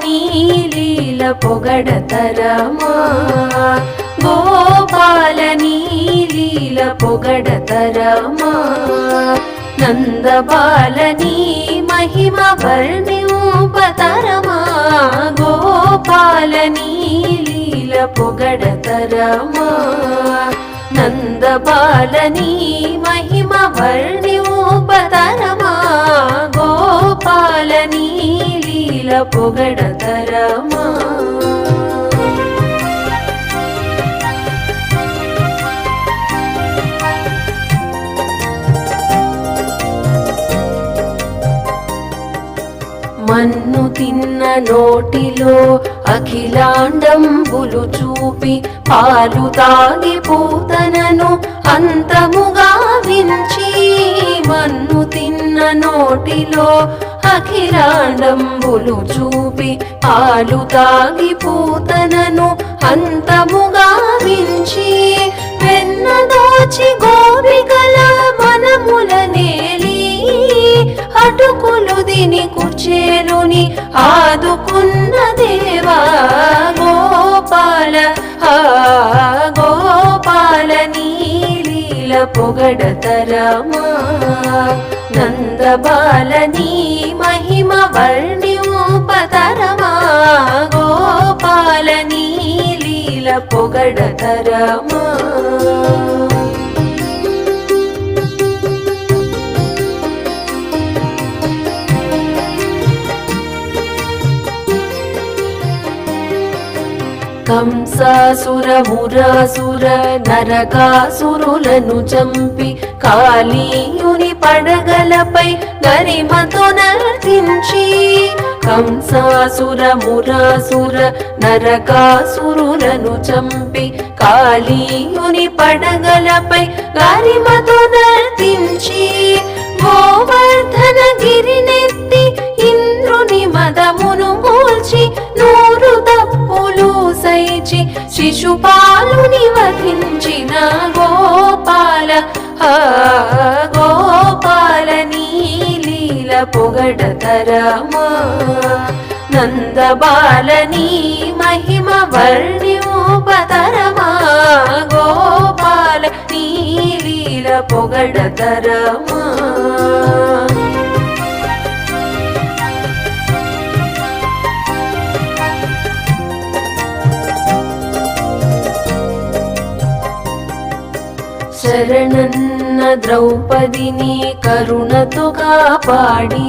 నీ లీల పొగడతరమా గోపాల నీ లీల పొగడతరమా నందబాల నీ మహిమ వర్ణింపతరమా గోపాల నీ లీల పొగడతరమా నందబాల నీ మహిమ వర్ణింపతరమా గోపాల నీ లీల పొగడతరమా మన్ను తిన్న నోటిలో అఖిలాండంబులు చూపి పాలు తాగి పూతనను అంతముగా వించి మన్ను తిన్న నోటిలో అఖిలాండంబులు చూపి పాలు తాగి పూతనను అంతముగా వించి వెన్న దోచి గోపికల మనముల నేలి అటుకులు దిని కుచేలుని ఆదుకున్న దేవా గోపాల గోపాల నీ లీల పొగడతరమా నందబాల నీ మహిమ వర్ణింపతరమా గోపాల నీ లీల పొగడతరమా కంసాసుర మురాసుర నరకాసురులను చంపి కాళీయుని పడగలపై గరిమతో నర్తించి కంసాసుర మురాసుర నరకాసురులను చంపి కాళీయుని పడగలపై గరిమతో నర్తించి గోవర్ధన గిరినెత్తి ఇంద్రుని మదమును మోల్చి నూరు తప్పులు సైచి శిశుపాలుని వధించిన గోపాల గోపాల నీ లీల పొగడతరమా నందబాల నీ మహిమ వర్ణింపతరమా గోపాల నీ లీల పొగడతరమా శరణన్న ద్రౌపదిని కరుణతో కాపాడి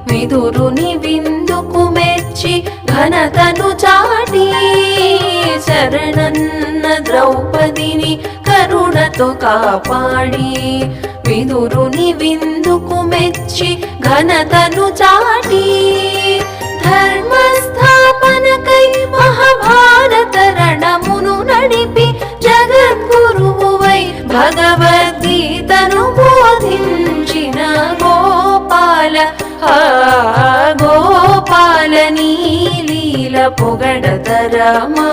విదురుని విందుకు మెచ్చి ఘనతను చాటి శరణన్న ద్రౌపదిని కరుణతో కాపాడి విదురుని విందుకు మెచ్చి ఘనతను చాటి ధర్మస్థాపనకై మహాభారత రణమును నడిపి జగద్గురువై భగవద్గీతను బోధించిన గోపాల గోపాల నీ లీల పొగడతరమా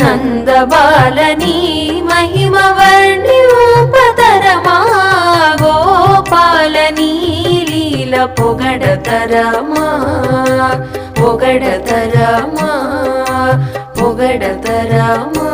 నందబాల నీ మహిమ వర్ణింపతరమా గోపాల నీ లీల పొగడతరమా పొగడతరమా పొగడతరమా